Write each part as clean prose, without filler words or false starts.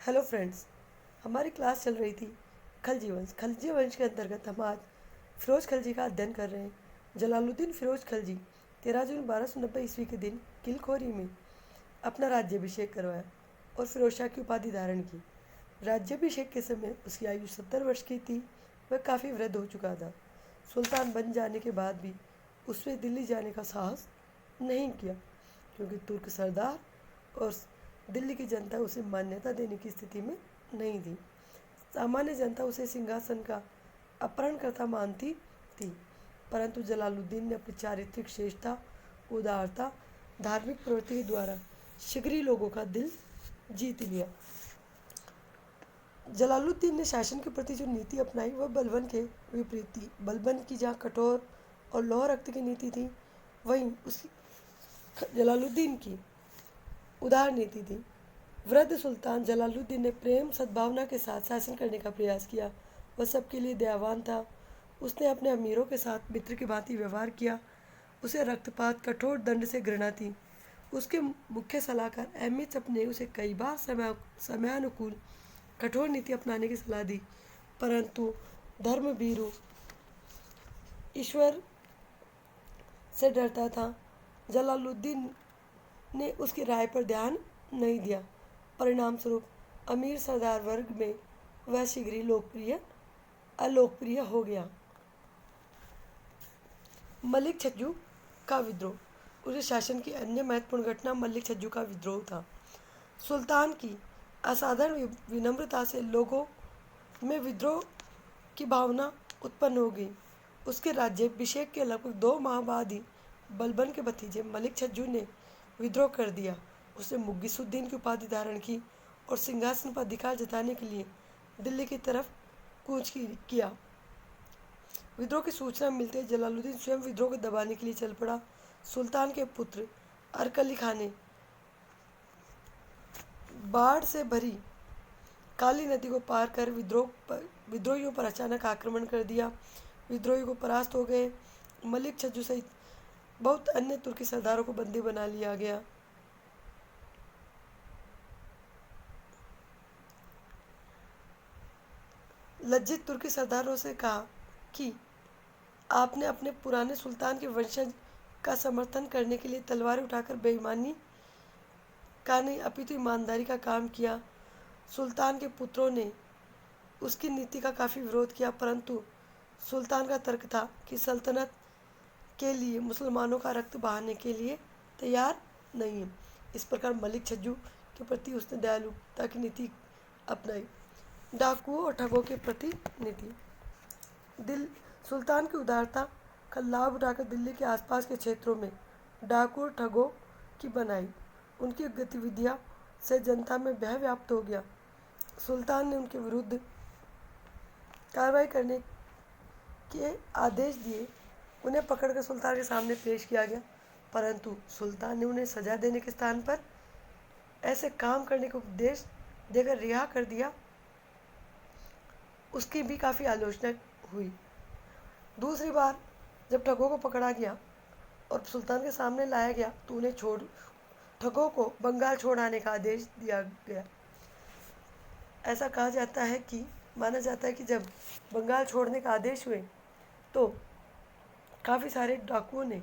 Hello friends. हमारी class चल रही थी खलजी वंश। खलजी वंश के अंतर्गत हम आज फिरोज खलजी का अध्ययन कर रहे हैं। जलालुद्दीन फिरोज खलजी 13 जून 1290 ईस्वी के दिन किलखोरी में अपना राज्याभिषेक करवाया और फिरोज शाह की उपाधि धारण की। राज्याभिषेक के समय उसकी आयु 70 वर्ष की थी। वह काफ़ी वृद्ध हो चुका था। सुल्तान बन जाने के बाद भी उसने दिल्ली जाने का साहस नहीं किया, क्योंकि तुर्क सरदार और दिल्ली की जनता उसे मान्यता देने की स्थिति में नहीं थी। सामान्य जनता उसे सिंहासन का अपहरणकर्ता मानती थी, परंतु जलालुद्दीन ने अपनी चारित्रिक श्रेष्ठता, उदारता, धार्मिक प्रवृत्ति के द्वारा शीघ्र ही लोगों का दिल जीत लिया। जलालुद्दीन ने शासन के प्रति जो नीति अपनाई वह बलबन के विपरीत थी। बलबन की जहाँ कठोर और लौह रक्त की नीति थी, वहीं उसकी जलालुद्दीन की उदार नीति थी। वृद्ध सुल्तान जलालुद्दीन ने प्रेम सद्भावना के साथ शासन करने का प्रयास किया। वह सबके लिए दयावान था। उसने अपने अमीरों के साथ मित्र की भांति व्यवहार किया। उसे रक्तपात, कठोर दंड से घृणा थी। उसके मुख्य सलाहकार अहमद सप ने उसे कई बार समयानुकूल कठोर नीति अपनाने की सलाह दी, परंतु धर्मभीरु ईश्वर से डरता था। जलालुद्दीन ने उसकी राय पर ध्यान नहीं दिया। परिणाम स्वरूप अमीर सरदार वर्ग में वह शीघ्र ही अलोकप्रिय हो गया। मलिक छज्जू का विद्रोह। उसके शासन की अन्य महत्वपूर्ण घटना मलिक छज्जू का विद्रोह था। सुल्तान की असाधारण विनम्रता से लोगों में विद्रोह की भावना उत्पन्न हो गई। उसके राज्याभिषेक के लगभग 2 माह बाद ही बलबन के भतीजे मलिक छज्जू ने विद्रोह कर दिया। उसने मुगिसुद्दीन की उपाधि धारण की और सिंहासन पर अधिकार जताने के लिए दिल्ली की तरफ कूच किया। विद्रोह की सूचना मिलते ही जलालुद्दीन स्वयं विद्रोह को दबाने के लिए चल पड़ा। सुल्तान के पुत्र अरकली खान ने बाढ़ से भरी काली नदी को पार कर विद्रोहियों पर अचानक आक्रमण कर दिया। विद्रोही को परास्त हो गए। मलिक छज्जू सहित बहुत अन्य तुर्की सरदारों को बंदी बना लिया गया। लज्जित तुर्की सरदारों से कहा कि आपने अपने पुराने सुल्तान के वंशज का समर्थन करने के लिए तलवारें उठाकर बेईमानी का नहीं अपितु ईमानदारी का काम किया। सुल्तान के पुत्रों ने उसकी नीति का काफ़ी विरोध किया, परंतु सुल्तान का तर्क था कि सल्तनत के लिए मुसलमानों का रक्त बहाने के लिए तैयार नहीं है। इस प्रकार मलिक छज्जू के प्रति उसने दयालुता की नीति अपनाई। डाकुओं और ठगों के प्रति नीति। सुल्तान की उदारता का लाभ उठाकर दिल्ली के आसपास के क्षेत्रों में डाकू और ठगों की बनाई। उनकी गतिविधियां से जनता में भय व्याप्त हो गया। सुल्तान ने उनके विरुद्ध कार्रवाई करने के आदेश दिए। उन्हें पकड़कर सुल्तान के सामने पेश किया गया, परंतु सुल्तान ने उन्हें सजा देने के स्थान पर ऐसे काम करने का उपदेश देकर रिहा कर दिया। उसकी भी काफ़ी आलोचना हुई। दूसरी बार जब ठगों को पकड़ा गया और सुल्तान के सामने लाया गया तो उन्हें ठगों को बंगाल छोड़ आने का आदेश दिया गया। ऐसा कहा जाता है कि माना जाता है कि जब बंगाल छोड़ने का आदेश हुए तो काफ़ी सारे डाकुओं ने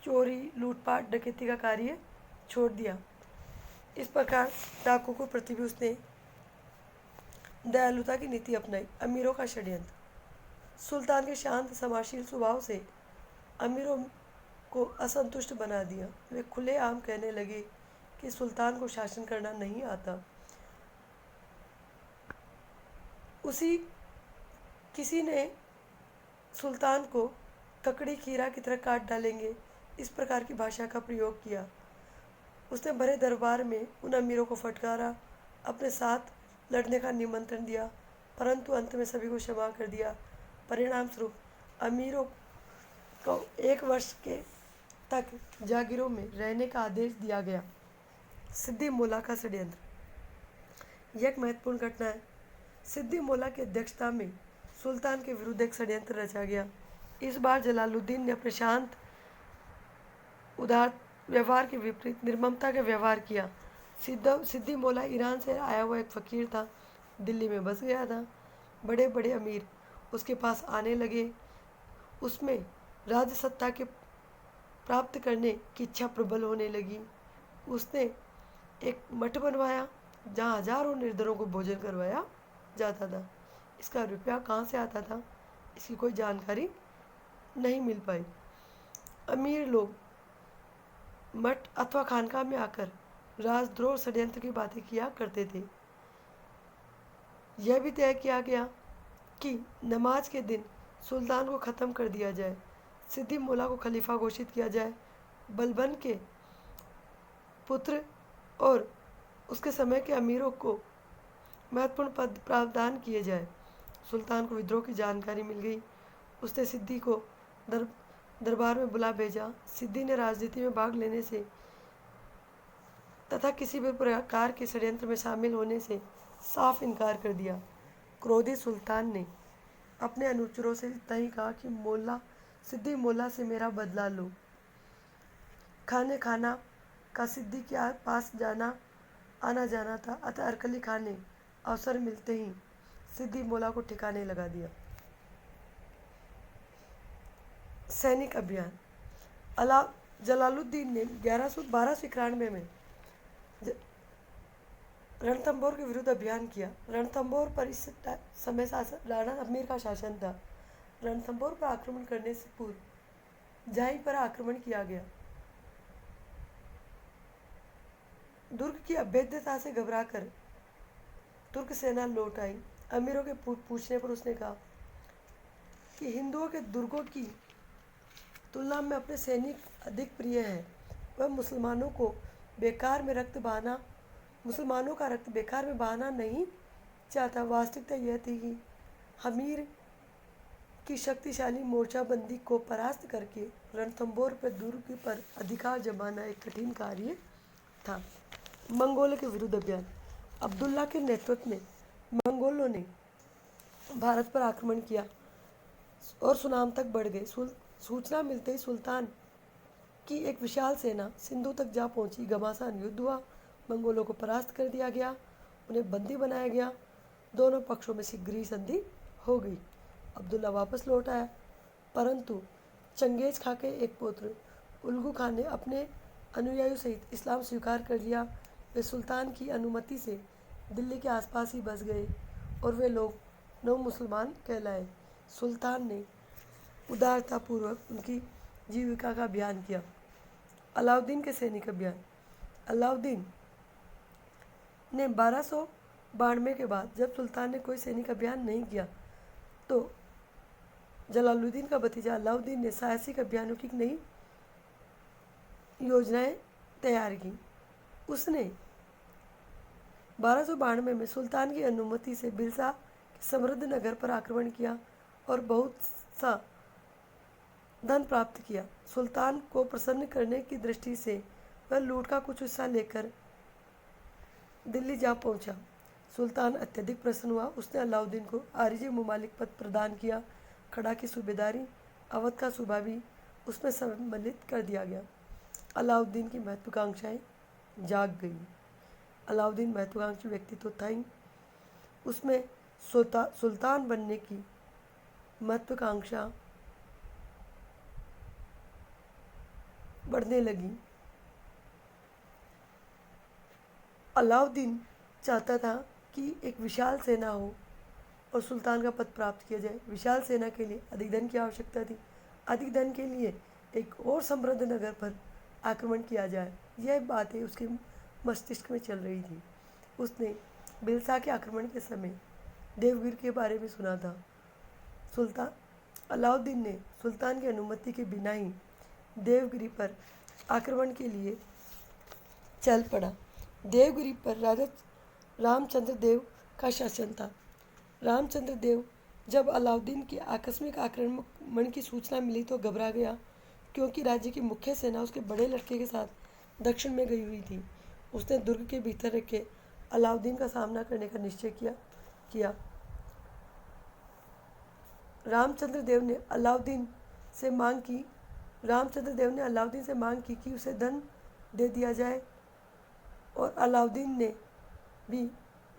चोरी, लूटपाट, डकैती का कार्य छोड़ दिया। इस प्रकार डाकुओं को प्रति भी उसने दयालुता की नीति अपनाई। अमीरों का षड्यंत्र। सुल्तान के शांत समाजशील स्वभाव से अमीरों को असंतुष्ट बना दिया। वे खुलेआम कहने लगे कि सुल्तान को शासन करना नहीं आता। किसी ने सुल्तान को ककड़ी खीरा की तरह काट डालेंगे, इस प्रकार की भाषा का प्रयोग किया। उसने बड़े दरबार में उन अमीरों को फटकारा, अपने साथ लड़ने का निमंत्रण दिया, परंतु अंत में सभी को क्षमा कर दिया। परिणाम स्वरूप अमीरों को 1 वर्ष के तक जागीरों में रहने का आदेश दिया गया। सिद्दी मोला का षड्यंत्र। यह एक महत्वपूर्ण घटना है। सिद्दी मोला की अध्यक्षता में सुल्तान के विरुद्ध एक षड्यंत्र रचा गया। इस बार जलालुद्दीन ने अपने शांत उदार व्यवहार के विपरीत निर्ममता का व्यवहार किया। सिद्दी मौला ईरान से आया हुआ एक फ़कीर था, दिल्ली में बस गया था। बड़े बड़े अमीर उसके पास आने लगे। उसमें राजसत्ता के प्राप्त करने की इच्छा प्रबल होने लगी। उसने एक मठ बनवाया जहाँ हजारों निर्धनों को भोजन करवाया जाता था। इसका रुपया कहाँ से आता था, इसकी कोई जानकारी नहीं मिल पाई। अमीर लोग मठ अथवा खानकाह में आकर राजद्रोह षड्यंत्र की बातें किया करते थे। यह भी तय किया गया कि नमाज के दिन सुल्तान को ख़त्म कर दिया जाए, सिद्दी मौला को खलीफा घोषित किया जाए, बलबन के पुत्र और उसके समय के अमीरों को महत्वपूर्ण पद प्रावधान किए जाए। सुल्तान को विद्रोह की जानकारी मिल गई। उसने सिद्दी को दरबार में बुला भेजा। सिद्दी ने राजनीति में भाग लेने से तथा किसी भी प्रकार के षड्यंत्र में शामिल होने से साफ इनकार कर दिया। क्रोधित सुल्तान ने अपने अनुचरों से इतना ही कहा कि सिद्दी मौला से मेरा बदला लो। खाना का सिद्दी के पास आना जाना था, अतः अरकली खान ने अवसर मिलते ही सिद्दी मौला को ठिकाने लगा दिया। सैनिक अभियान। जलालुद्दीन ने 1291 में रणथंभौर के विरुद्ध अभियान किया। रणथंभौर पर इस समय राणा अमीर का शासन था। रणथंभौर पर आक्रमण करने से पूर्व जहीं पर आक्रमण किया गया। दुर्ग की अभेद्यता से घबराकर तुर्क सेना लौट आई। अमीरों के पूछने पर उसने कहा कि हिंदुओं के दुर्गों की तुलना में अपने सैनिक अधिक प्रिय हैं। वह मुसलमानों का रक्त बेकार में बहाना नहीं चाहता। वास्तविकता यह थी कि अमीर की शक्तिशाली मोर्चाबंदी को परास्त करके रणथंभौर पर दुर्ग पर अधिकार जमाना एक कठिन कार्य था। मंगोलों के विरुद्ध अभियान। अब्दुल्ला के नेतृत्व में मंगोलों ने भारत पर आक्रमण किया और सुनाम तक बढ़ गए। सूचना मिलते ही सुल्तान की एक विशाल सेना सिंधु तक जा पहुंची। घमासान युद्ध हुआ। मंगोलों को परास्त कर दिया गया, उन्हें बंदी बनाया गया। दोनों पक्षों में शीघ्र ही संधि हो गई। अब्दुल्ला वापस लौट आया, परंतु चंगेज खां के एक पुत्र उल्गू खान ने अपने अनुयायियों सहित इस्लाम स्वीकार कर लिया। वे सुल्तान की अनुमति से दिल्ली के आसपास ही बस गए और वे लोग नव मुसलमान कहलाए। सुल्तान ने उदारतापूर्वक उनकी जीविका का अभियान किया। अलाउद्दीन के सैनिक अभियान। अलाउद्दीन ने 1292 के बाद जब सुल्तान ने कोई सैनिक अभियान नहीं किया तो जलालुद्दीन का भतीजा अलाउद्दीन ने साहसिक अभियानों की नई योजनाएं तैयार की। उसने 1292 में सुल्तान की अनुमति से बिलसा के समृद्ध नगर पर आक्रमण किया और बहुत सा धन प्राप्त किया। सुल्तान को प्रसन्न करने की दृष्टि से वह लूट का कुछ हिस्सा लेकर दिल्ली जा पहुंचा। सुल्तान अत्यधिक प्रसन्न हुआ। उसने अलाउद्दीन को आरिजी ममालिक पद प्रदान किया। खड़ा की सूबेदारी, अवध का सूबा भी उसमें सम्मिलित कर दिया गया। अलाउद्दीन की महत्वाकांक्षाएं जाग गई। अलाउद्दीन महत्वाकांक्षी व्यक्ति तो था ही, उसमें सुल्तान बनने की महत्वाकांक्षा बढ़ने लगी। अलाउद्दीन चाहता था कि एक विशाल सेना हो और सुल्तान का पद प्राप्त किया जाए। विशाल सेना के लिए अधिक धन की आवश्यकता थी। अधिक धन के लिए एक और समृद्ध नगर पर आक्रमण किया जाए, यह बातें उसके मस्तिष्क में चल रही थी। उसने बिलसा के आक्रमण के समय देवगिर के बारे में सुना था। अलाउद्दीन ने सुल्तान की अनुमति के बिना ही देवगिरी पर आक्रमण के लिए चल पड़ा। देवगिरी पर राजा रामचंद्र देव का शासन था। रामचंद्र देव जब अलाउद्दीन के आकस्मिक आक्रमण की सूचना मिली तो घबरा गया, क्योंकि राज्य की मुख्य सेना उसके बड़े लड़के के साथ दक्षिण में गई हुई थी। उसने दुर्ग के भीतर रखे अलाउद्दीन का सामना करने का निश्चय किया। रामचंद्र देव ने अलाउद्दीन से मांग की कि उसे धन दे दिया जाए और अलाउद्दीन ने भी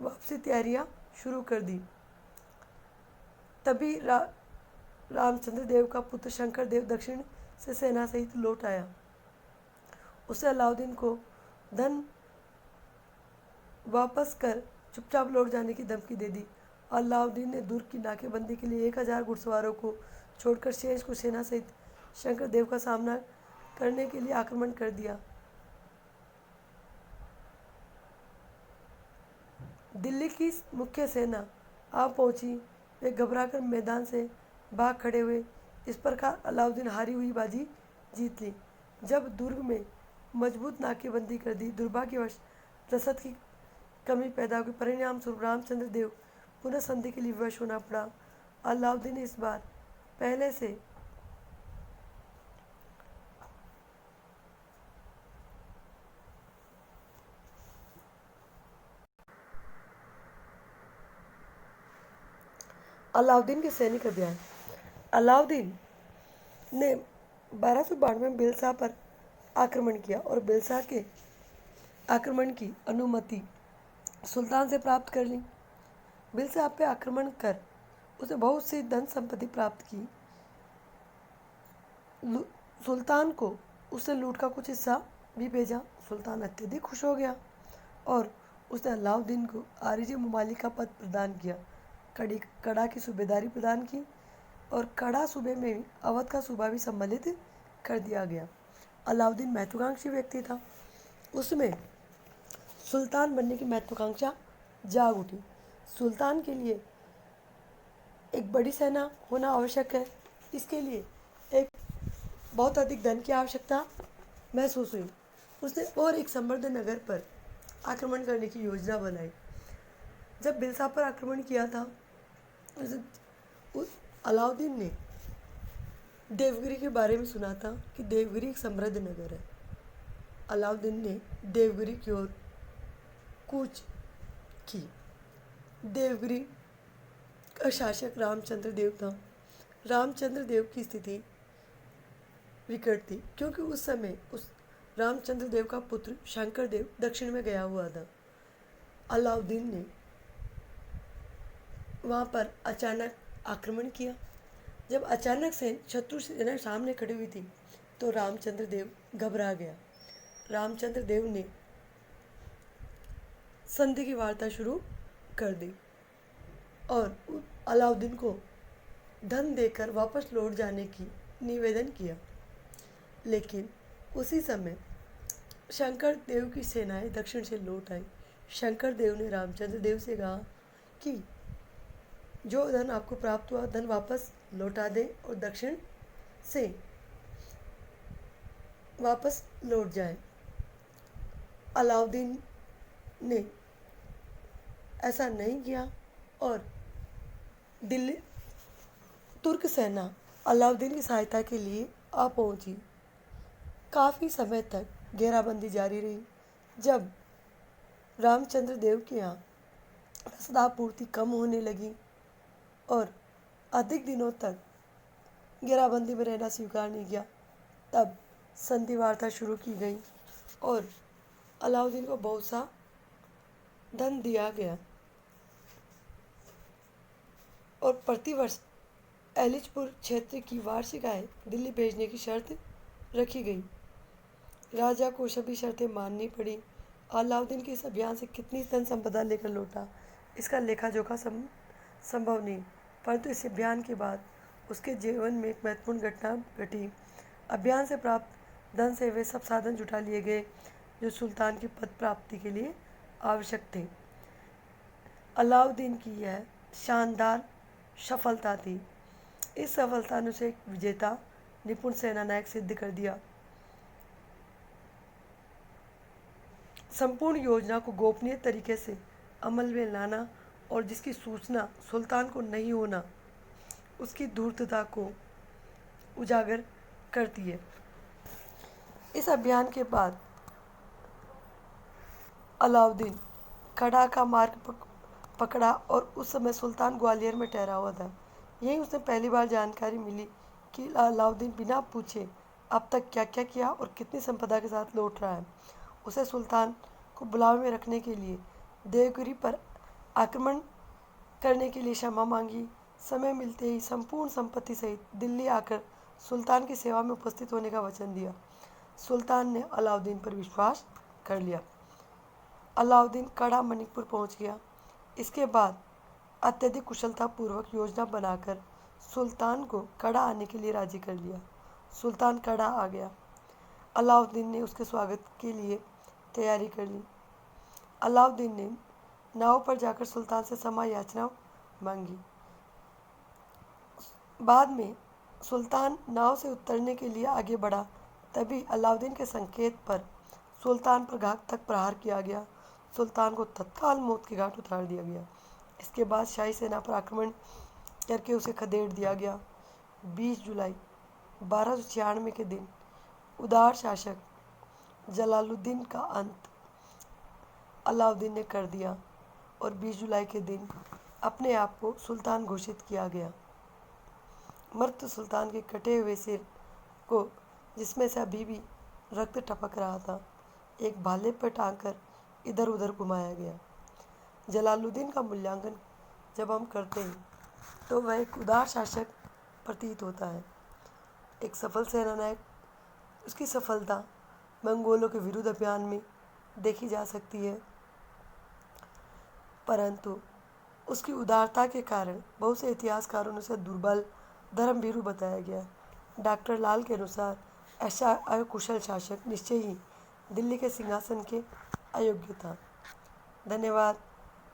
वापसी तैयारियां शुरू कर दी। तभी रामचंद्र देव का पुत्र शंकर देव दक्षिण से सेना सहित लौट आया। उसे अलाउद्दीन को धन वापस कर चुपचाप लौट जाने की धमकी दे दी। अलाउद्दीन ने दुर्ग की नाकेबंदी के लिए 1000 घुड़सवारों को छोड़कर शेष को सेना सहित शंकर देव का सामना करने के लिए आक्रमण कर दिया। दिल्ली की मुख्य सेना आ पहुंची। वे घबराकर मैदान से भाग खड़े हुए। इस प्रकार अलाउद्दीन हारी हुई बाजी जीत ली। जब दुर्ग में मजबूत नाकेबंदी कर दी, दुर्भाग्यवश रसद की कमी पैदा हुई। परिणाम स्वरूप रामचंद्र देव पुनः संधि के लिए विवश होना पड़ा। अलाउद्दीन ने इस बार पहले से अलाउद्दीन के सैनिक अभियान। अलाउद्दीन ने 1292 में बिलसा पर आक्रमण किया और बिलसा के आक्रमण की अनुमति सुल्तान से प्राप्त कर ली। बिलसा पे आक्रमण कर उसे बहुत सी धन संपत्ति प्राप्त की। सुल्तान को उसने लूट का कुछ हिस्सा भी भेजा। सुल्तान अत्यधिक खुश हो गया और उसने अलाउद्दीन को आरिजी ममालिक का पद प्रदान किया, कड़ा की सूबेदारी प्रदान की और कड़ा सूबे में अवध का सूबा भी सम्मिलित कर दिया गया। अलाउद्दीन महत्वाकांक्षी व्यक्ति था। उसमें सुल्तान बनने की महत्वाकांक्षा जाग उठी। सुल्तान के लिए एक बड़ी सेना होना आवश्यक है। इसके लिए एक बहुत अधिक धन की आवश्यकता महसूस हुई। उसने और एक समृद्ध नगर पर आक्रमण करने की योजना बनाई। जब बिलसा पर आक्रमण किया था, अलाउद्दीन ने देवगिरी के बारे में सुना था कि देवगिरी एक समृद्ध नगर है। अलाउद्दीन ने देवगिरी की ओर कूच की। देवगिरी का शासक रामचंद्र देव था। रामचंद्र देव की स्थिति विकट थी क्योंकि उस समय उस रामचंद्र देव का पुत्र शंकर देव दक्षिण में गया हुआ था। अलाउद्दीन ने वहाँ पर अचानक आक्रमण किया। जब अचानक से शत्रु सेना सामने खड़ी हुई थी तो रामचंद्र देव घबरा गया। रामचंद्र देव ने संधि की वार्ता शुरू कर दी और अलाउद्दीन को धन देकर वापस लौट जाने की निवेदन किया। लेकिन उसी समय शंकर देव की सेनाएं दक्षिण से लौट आई। शंकर देव ने रामचंद्र देव से कहा कि जो धन आपको प्राप्त हुआ धन वापस लौटा दें और दक्षिण से वापस लौट जाएं। अलाउद्दीन ने ऐसा नहीं किया और दिल्ली तुर्क सेना अलाउद्दीन की सहायता के लिए आ पहुंची। काफ़ी समय तक घेराबंदी जारी रही। जब रामचंद्र देव के यहाँ रसदापूर्ति कम होने लगी और अधिक दिनों तक घेराबंदी में रहना स्वीकार नहीं किया, तब संधि वार्ता शुरू की गई और अलाउद्दीन को बहुत सा धन दिया गया और प्रतिवर्ष एलिचपुर क्षेत्र की वार्षिक आय दिल्ली भेजने की शर्त रखी गई। राजा को सभी शर्तें माननी पड़ी। अलाउद्दीन के इस अभियान से कितनी धन संपदा लेकर लौटा, इसका लेखा जोखा संभव नहीं, परंतु इस अभियान के बाद उसके जीवन में एक महत्वपूर्ण घटना घटी। अभियान से प्राप्त धन से वे सब साधन जुटा लिए गए जो सुल्तान की पद प्राप्ति के लिए आवश्यक थे। अलाउद्दीन की यह शानदार सफलता थी। इस सफलता ने उसे एक विजेता निपुण सेनानायक सिद्ध कर दिया। संपूर्ण योजना को गोपनीय तरीके से अमल में लाना और जिसकी सूचना सुल्तान को नहीं होना उसकी धूर्तता को उजागर करती है। इस अभियान के बाद अलाउद्दीन कड़ा का मार्ग पकड़ा और उस समय सुल्तान ग्वालियर में ठहरा हुआ था। यहीं उसने पहली बार जानकारी मिली कि अलाउद्दीन बिना पूछे अब तक क्या क्या किया और कितनी संपदा के साथ लौट रहा है। उसे सुल्तान को बुलावे में रखने के लिए देवगिरी पर आक्रमण करने के लिए क्षमा मांगी। समय मिलते ही संपूर्ण संपत्ति सहित दिल्ली आकर सुल्तान की सेवा में उपस्थित होने का वचन दिया। सुल्तान ने अलाउद्दीन पर विश्वास कर लिया। अलाउद्दीन कड़ा मणिपुर पहुंच गया। इसके बाद अत्यधिक कुशलतापूर्वक योजना बनाकर सुल्तान को कड़ा आने के लिए राजी कर लिया। सुल्तान कड़ा आ गया। अलाउद्दीन ने उसके स्वागत के लिए तैयारी कर ली। अलाउद्दीन ने नाव पर जाकर सुल्तान से क्षमा याचना मांगी। बाद में सुल्तान नाव से उतरने के लिए आगे बढ़ा, तभी अलाउद्दीन के संकेत पर सुल्तान पर घातक प्रहार किया गया। सुल्तान को तत्काल मौत के घाट उतार दिया गया। इसके बाद शाही सेना पर आक्रमण करके उसे खदेड़ दिया गया। 20 जुलाई 1296 के दिन उदार शासक जलालुद्दीन का अंत अलाउद्दीन ने कर दिया और 20 जुलाई के दिन अपने आप को सुल्तान घोषित किया गया। मर्द सुल्तान के कटे हुए सिर को, जिसमें से अभी भी रक्त टपक रहा था, एक भाले पर टांगकर इधर उधर घुमाया गया। जलालुद्दीन का मूल्यांकन जब हम करते हैं तो वह एक उदार शासक प्रतीत होता है, एक सफल सेनानायक। उसकी सफलता मंगोलों के विरुद्ध अभियान में देखी जा सकती है, परंतु उसकी उदारता के कारण बहुत से इतिहासकारों ने उसे दुर्बल, धर्मभीरू बताया गया। डॉक्टर लाल के अनुसार ऐसा अकुशल शासक निश्चय ही दिल्ली के सिंहासन के अयोग्य था। धन्यवाद।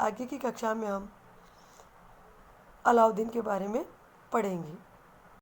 आगे की कक्षा में हम अलाउद्दीन के बारे में पढ़ेंगे।